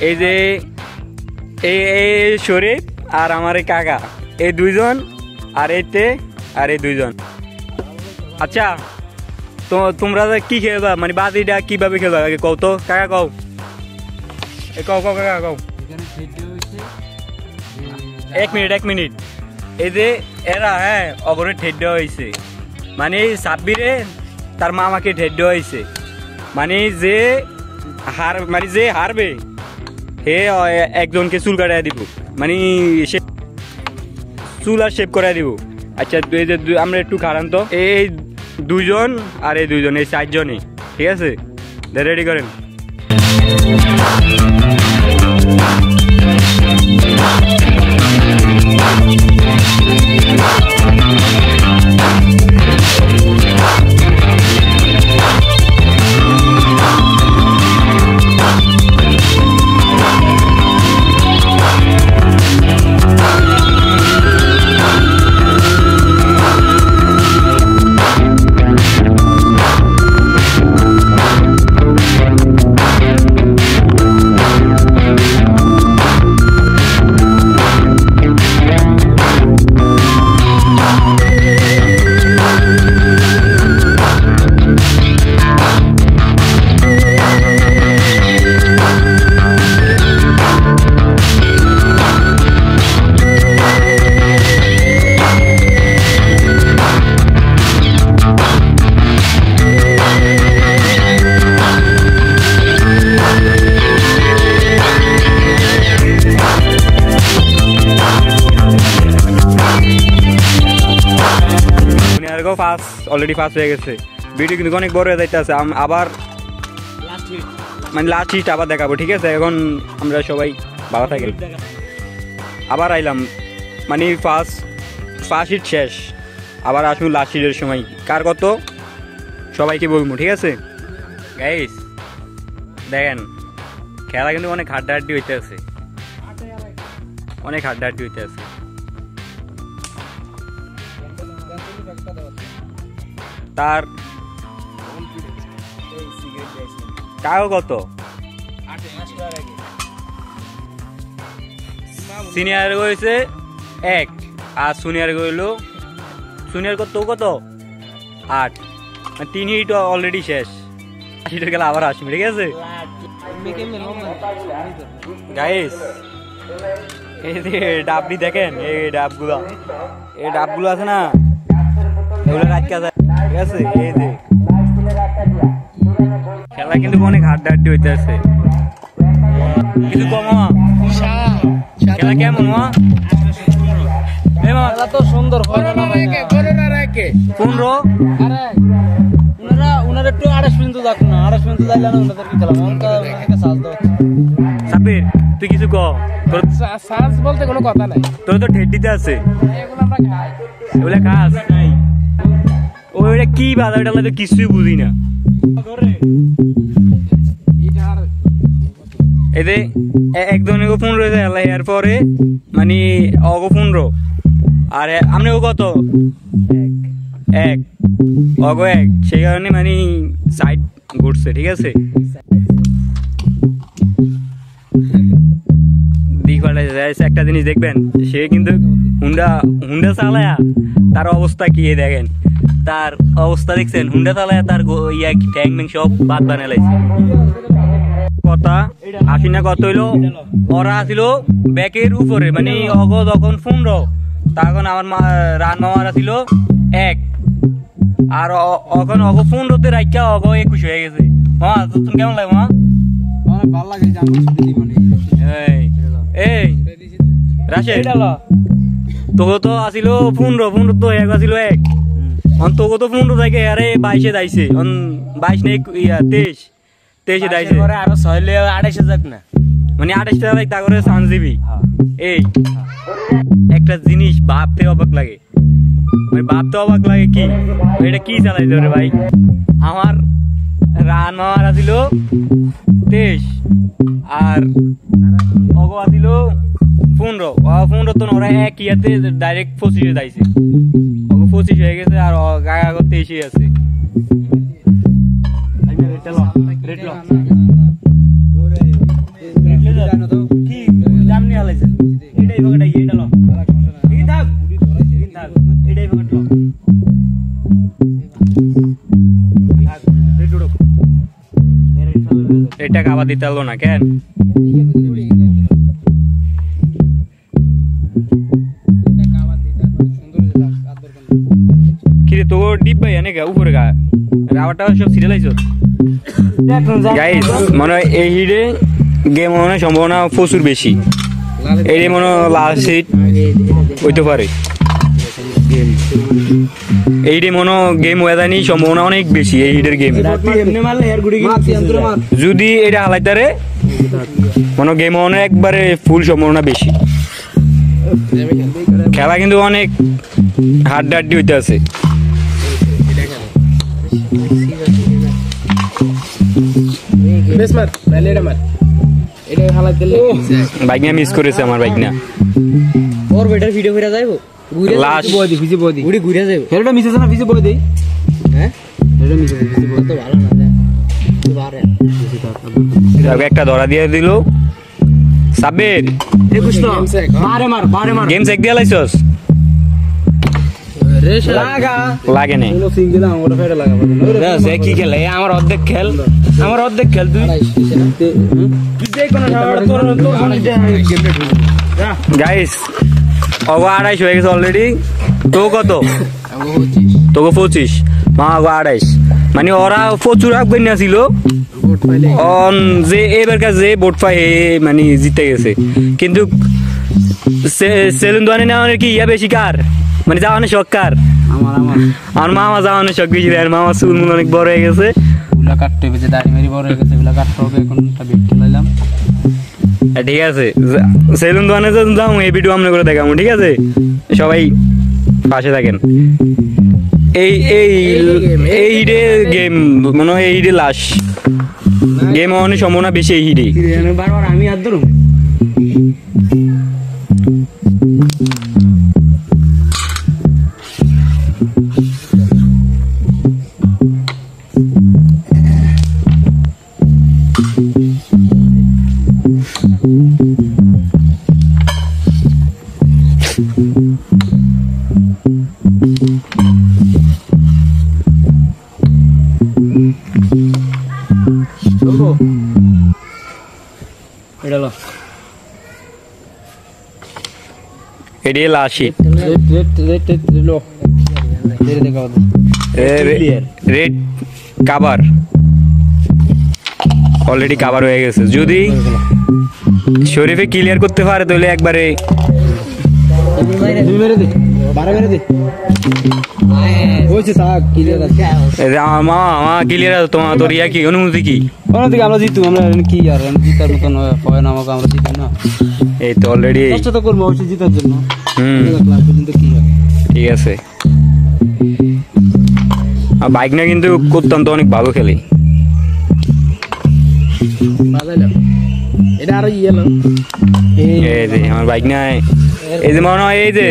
এই যে এই শরীফ আর আমার কাকা, এই দুইজন আর এই দুইজন। আচ্ছা তো তোমরা কি খেলবা, মানে বাজিটা কিভাবে খেলবা আগে কও তো কাকা, কও কাকা কও। 1 মিনিট। এই যে এরা অগরে ঠেট দেওয়া হয়েছে, মানে সাব্বিরে তার মামাকে ঠেট দেওয়া হয়েছে, মানে যে হারবে হে একজনকে চুল কাটাই দিব, মানে চুল আর শেভ করাই দিব। আচ্ছা এই যে আমরা একটু খারান তো, এই দুইজন আর এই দুইজন, এই 4 জনই, ঠিক আছে? রেডি করেন। অলরেডি ফার্স্ট হয়ে গেছে। ভিডিও কিন্তু অনেক বড় হয়ে যাইতেছে, আবার মানে লাস্ট হিট আবার দেখাবো, ঠিক আছে? এখন আমরা সবাই ভালো থাকি, আবার আইলাম, মানে ফার্স্ট হিট শেষ, আবার আসবো লাস্ট হিটের সময়, কার কত সবাইকে বলবো, ঠিক আছে গাইস? দেখেন খেলা কিন্তু অনেক হাড্ডাহাড্ডি হইতে আছে, অনেক হাড্ডাহাড্ডি হইতে আছে। তার কাগজ কত? সিনিয়র হয়েছে 1 আর জুনিয়র হইলো, জুনিয়র কত 8, 3 হিট অলরেডি শেষ। হিটের গেলে আবার আসবে, ঠিক আছে গাইস? এই যে ডাবটি দেখেন, এই ডাবগুলো আছে না, এগুলো রাখতে আছে, ঠিক আছে? এই যে খেলা কিন্তু অনেক হাড্ডাহাড্ডি হইতে আছে, কিছু কম খেলা কেমন তো সুন্দর হয় না? 15 উনারা একটু 28 মিনিট যাক না, 28 মিনিট যাইলে না ওনাদেরকে খেলা সাব্বির, তুই কিছু কও। তোর সান্স বলতে কোনো কথা নাই, তোর তো ঠেট দিতে আছে, এগুলো আমরা খাই, এগুলো খাস নাই, ওইটা কি বাধা, ওইটা তো কিছুই বুঝি না। এতে একজনের 15 হয়েছে এরপরে, মানে অগ 15 আর আমরা ও কত 1 অগ 1, সেই কারণে মানে সাইড ঘুরছে, ঠিক আছে? একটা জিনিস দেখবেন, সে কিন্তু হুন্ডা চালায়া তার অবস্থা কি দেখেন, তার অবস্থা দেখছেন? হুন্ডা চালায়া তার ট্যাং ম্যাং সব বাদ বানিয়ে লাইছে। কথা আসি না, কত হইলো ওরা আসিল ব্যাকের উপরে, মানে অগ যখন 15 তখন আমার রান মামার আসিল 1, আর এখন অগ 15তে রাখা অগ 21 হয়ে গেছে। তুমি কেমন লাগে মা? ভালো লাগে। এই রাশেদ, তোকে তো আসিল 15 তো এক আসিল 1, তোকে তো 15 থেকে আরে 22-এ দাইছে, 22 নেই 23-এ দাইছে, আরো 28 যাক না, মানে 28টা লাইক তা করে চান্স দিবি। এই একটা জিনিস ভাবতে অবাক লাগে, কি এটা কি চালাইছে রে ভাই? আমার রান মামার আসিল 23 আর অগ আসিল 15 তো ওরা 1 ইয়াতে ডাইরেক্ট 25-এ যাইছে, 25 হয়ে গেছে, আর 23-এ আছে। রেড এই ভাগটা এইটা লো ঠিক থাক এইটাই ভাগটা লো এটা খাবার দিতে হলো না কেন কিরে তো ডিপ ভাই অনেক উপরে গা রাবারটা সব সিরিয়াল আইছো গাইস মানে এই হিডে গেম মনে সম্ভাবনা প্রচুর বেশি এই মনে লাস্ট হিট হইতে পারে এইটি মনে গেম ওয়েদানি সম্ভাবনা অনেক বেশি এই হিটের গেম যদি এটা হালাইতারে মনে গেম মনে একবারে ফুল সম্ভাবনা বেশি খেলা কিন্তু অনেক হাড্ডাহাড্ডি হইতে আছে বাইক না মিস করেছে আমার বাইক না ওর বেটার ভিডিও করে যাইবো লাস্ট বই দি ভিজে বই দি ঘুরে ঘুরে যাইবো হেরোটা মিস আছে না ভিজে বই দেই হ্যাঁ হেরোটা মিস আছে ভিজে বই তো ভালো না যায় তুই বারে তাকে একটা ধরা দিয়ে দিল সাব্বির গেম চেক দিয়ে লাইছস লাগে না কি খেলে আমার অর্ধেক খেল তুই গাইস অগো 28 হয়ে গেছে অলরেডি তো কত তোকে 25 মা অগো 28 মানে ওরা প্রচুর আগে না ছিল যে এবার কাছে ভোট পাই মানে জিতে গেছে কিন্তু সেলুন দোকানে নেওয়ার কি ইয়া বেশি কার মানে যাওয়ানো শখ কার আমার মামা যাওয়ানো শখ বেশি দেয় মামা চুল মুল অনেক বড় হয়ে গেছে ওগুলা কাটতে হবে দাড়ি মেরি বড় হয়ে গেছে ওগুলা কাটতে হবে এখন একটা বেট খেলাইলাম ঠিক আছে সেলুন দোকানে যাও এই ভিডিও আমরা করে দেখাবো ঠিক আছে সবাই পাশে থাকেন এই এই এই হিডে গেম মনে হয় এই হিডে লাশ গেম অনেক সম্ভাবনা বেশি এই হিডে বারবার আমি হাত ধরুম এডি lassi red cover already cover হয়ে গেছে যদি শরীফে ক্লিয়ার করতে পারে তাহলে একবারে ক্লিয়ার তোমার তোর ইয়া কি অনুমতি কি আমরা জিতু আমরা কি আর জিতার মতন হয় না আমাকে আমরা জিতাম না এই তো অলরেডি চেষ্টা তো করবো অবশ্যই জিতার জন্য কি হয় ঠিক আছে বাইক না কিন্তু করতাম তো অনেক ভালো খেলি এটা আরো ইয়ে এই যে আমার বাইক নাই এই যে মনে হয় এই যে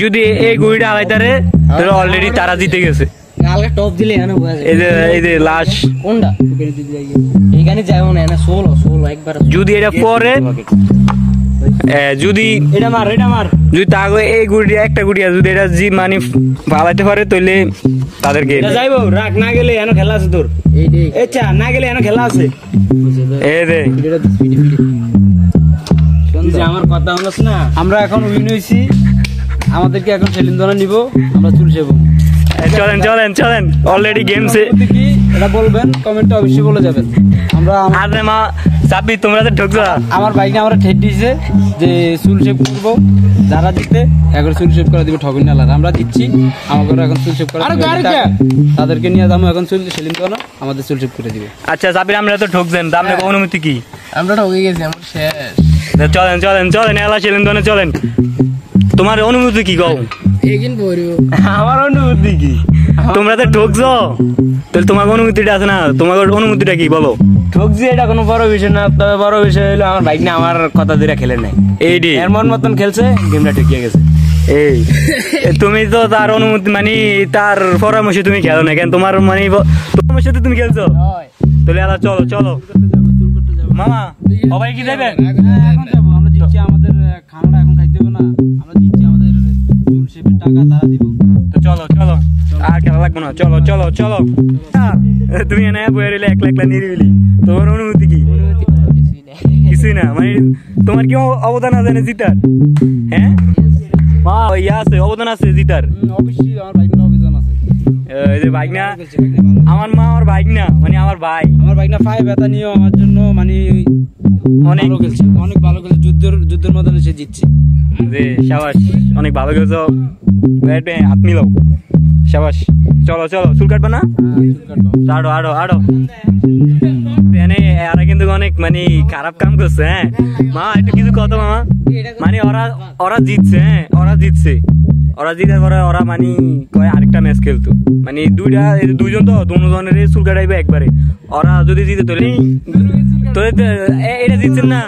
যদি এই গুড়িটা হালাইতারে তাহলে অলরেডি তারা জিতে গেছে হালকা টপ দিলে এখানে বয়া যায় এই যে লাশ কোনটা এখানে যাইও না এখানে 16 একবার যদি এটা পরে যদি এটা মার যদি তাকে এই গুড়ি একটা গুড়ি যদি এটা জি মানে ফালাইতে পারে তাহলে তাদেরকে যাইবো রাখ না গেলে এখানে খেলা আছে তোর আচ্ছা না গেলে এখানে খেলা আছে এই যে আমার কথা হলো না আমরা এখন উইন হইছি আমাদেরকে এখন সেলিম দোনা নিব আমরা চুল যাবো চলেন অলরেডি গেমসে কি এটা বলবেন কমেন্টে অবশ্যই বলে যাবেন আমরা আরে মা সাব্বির তোমরা তো ঠকছো আমার বাইকে আমরা ঠেট দিয়েছে যে চুল শেভ করবো যারা জিতে এখন চুল শেভ করে দিব ঠগুন না আমরা দিচ্ছি আমাকে এখন চুল শেভ করে তাদেরকে নিয়ে যাবো এখন চুল সেলিম দোনা আমাদের চুল শেভ করে দিবে আচ্ছা সাব্বির আমরা তো ঠকছেন তা আপনার অনুমতি কি আমরা ঠকে গেছি আমার শেষ চলেন এলা সেলিম দোনে চলেন তোমার অনুমতি কি কও আমার অনুমতি কি তোমরা তো ঠকছো তাহলে তোমার অনুমতিটা আছে না তোমার অনুমতিটা কি বলো ঠকছি এটা কোনো বড় বিষয় না তবে বড় বিষয় হলো আমার বাইক না আমার কথা ধরে খেলে নাই এইডি এর মতন খেলছে গেমটা ঠকিয়ে গেছে এই তুমি তো তার অনুমতি মানে তার পরামর্শে তুমি খেলো না কেন তোমার মানে পরামর্শে তুমি খেলছো তাহলে চলো মামা সবাই কি যাবেন দিচ্ছি আমাদের খানাটা এখন খাইতে হবে না, আমরা দিচ্ছি আমাদের চুল শেপের টাকা তারা দিব। তো চলো চলো আর খেলা লাগবে না, চলো চলো চলো। তুমি এনে বয়ে রইলে একলা একলা নিরিবিলি, তোমার অনুভূতি কি? কিছুই না, মানে তোমার কি অবদান আছে না জিতার? হ্যাঁ ইয়া আছে, অবদান আছে জিতার। অবশ্যই আমার ভাইগনা অভিযান আছে। এই যে ভাইগনা, আমার মা আমার ভাইগনা মানে আমার ভাই, আমার ভাইগনা পায়ে ব্যথা নিয়েও আমার জন্য মানে অনেক ভালো খেলছে, অনেক ভালো খেলছে, যুদ্ধের মধ্যে সে জিতছে। যে সাবাস, অনেক ভালো খেলছো, হাত মিলাও, সাবাস। চলো চলো, চুল কাটবে না? আড়ো আড়ো আড়ো। এরা কিন্তু অনেক মানে খারাপ কাম করছে। হ্যাঁ মা একটু কিছু কত মামা, মানে ওরা জিতছে। হ্যাঁ ওরা জিতছে, ওরা জিতার পরে ওরা মানে কয় আরেকটা ম্যাচ খেলতো, মানে দুইজন তো দুজনের চুল কাটাইবে একবারে। ওরা যদি জিতে তোলে এটা জিতছেন না,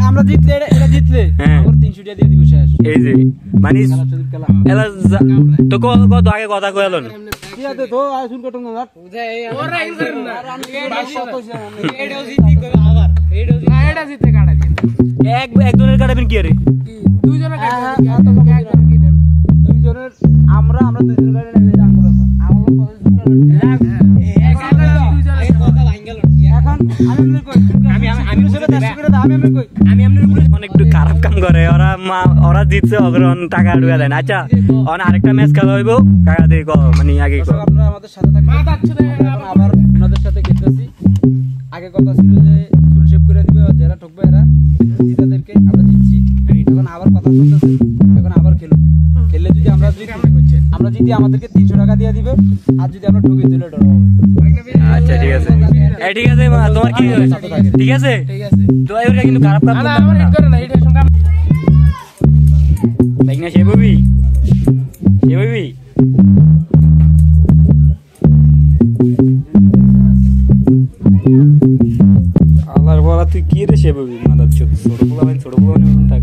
আমরা জিতলে এটা জিতলে হ্যাঁ 300 টাকা দিয়ে দিব শেষ। এই যে মানে তো কত আগে কথা কয়ে এলো ঠিক আছে তো আর চুল কাটুন না একজনের কাটাবেন কি আরে? দুইজনের আমরা দুইজনের কাটে অনেক খারাপ কাম করে ওরা। ওরা জিতছে, অগ্রহণ টাকা ঢুকা দেয় না। আচ্ছা আরেকটা ম্যাচ খেলা হইব, কাকা দিয়ে মানে আগে আপনারা আমাদের সাথে থাকবেন, আবার ওনাদের সাথে খেলতেছি। আগে কথা ছিল যে চুল শেভ করে দিবে, যারা ঠকবে এরা জিতাদেরকে, আমরা জিতছি। এখন আবার কথা চলতেছে, এখন আবার খেলুন। খেললে যদি আমরা জিতি আমাদেরকে 300 টাকা দিয়ে দিবে, আর যদি আমরা ঠকি দিলে ডর হবে। আচ্ছা ঠিক আছে, ঠিক আছে মা, তোমার কি ঠিক আছে? তো এবারে কিন্তু খারাপ কাজ না, আমার হিট করে না, এটার সঙ্গে লাইক না শেববি আল্লাহর বলা, তুই কি রে শেববি মাদার ছোট পোলা থাক।